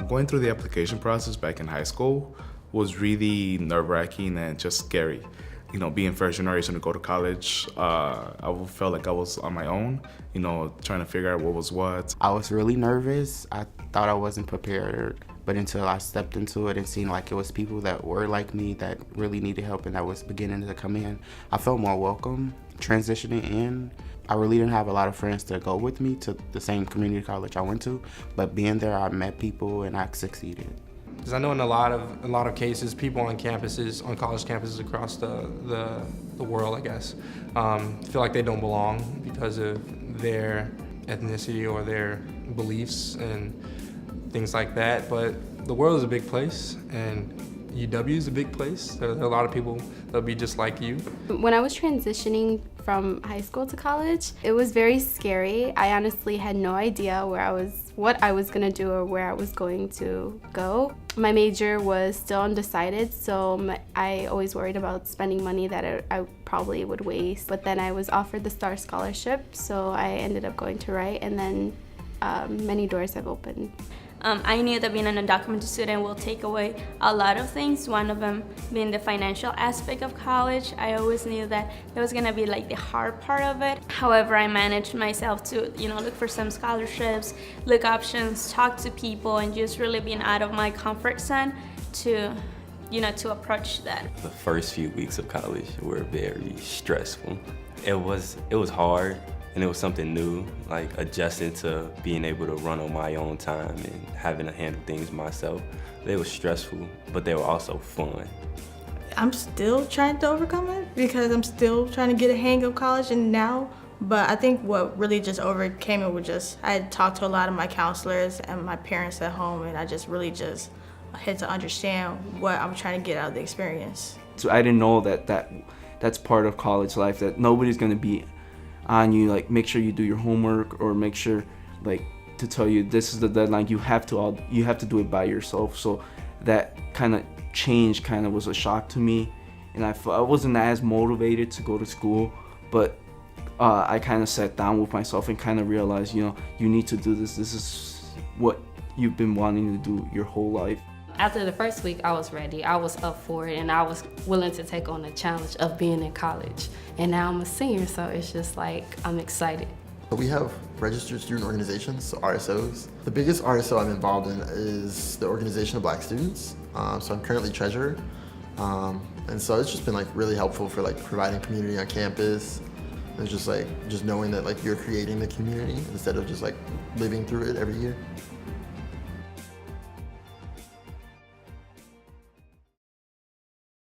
Going through the application process back in high school was really nerve-wracking and just scary. You know, being first generation to go to college, felt like I was on my own, you know, trying to figure out what was what. I was really nervous. I thought I wasn't prepared, but until I stepped into it and seen like it was people that were like me that really needed help and that was beginning to come in, I felt more welcome transitioning in. I really didn't have a lot of friends to go with me to the same community college I went to, but being there, I met people and I succeeded. Because I know in a lot of cases, people on campuses, on college campuses across the world, I guess, feel like they don't belong because of their ethnicity or their beliefs and things like that. But the world is a big place, and UW is a big place. There are a lot of people that'll be just like you. When I was transitioning from high school to college, it was very scary. I honestly had no idea what I was gonna do or where I was going to go. My major was still undecided, so I always worried about spending money that I probably would waste. But then I was offered the STAR scholarship, so I ended up going to Wright, and then many doors have opened. I knew that being an undocumented student will take away a lot of things, one of them being the financial aspect of college. I always knew that it was gonna be like the hard part of it. However, I managed myself to, look for some scholarships, look options, talk to people, and just really being out of my comfort zone to approach that. The first few weeks of college were very stressful. It was hard. And it was something new, like adjusting to being able to run on my own time and having to handle things myself. They were stressful, but they were also fun. I'm still trying to overcome it because I'm still trying to get a hang of college and now. But I think what really just overcame it was I had talked to a lot of my counselors and my parents at home, and I just really had to understand what I'm trying to get out of the experience. So I didn't know that's part of college life, that nobody's gonna be on you, like make sure you do your homework or make sure like to tell you this is the deadline, you have to do it by yourself. So that kind of change was a shock to me, and I wasn't as motivated to go to school, but I kind of sat down with myself and kind of realized, you need to do this is what you've been wanting to do your whole life. After the first week, I was ready. I was up for it, and I was willing to take on the challenge of being in college. And now I'm a senior, so it's just like I'm excited. We have registered student organizations, so RSOs. The biggest RSO I'm involved in is the Organization of Black Students. So I'm currently treasurer. And so it's just been really helpful for providing community on campus. It's just knowing that you're creating the community instead of just living through it every year.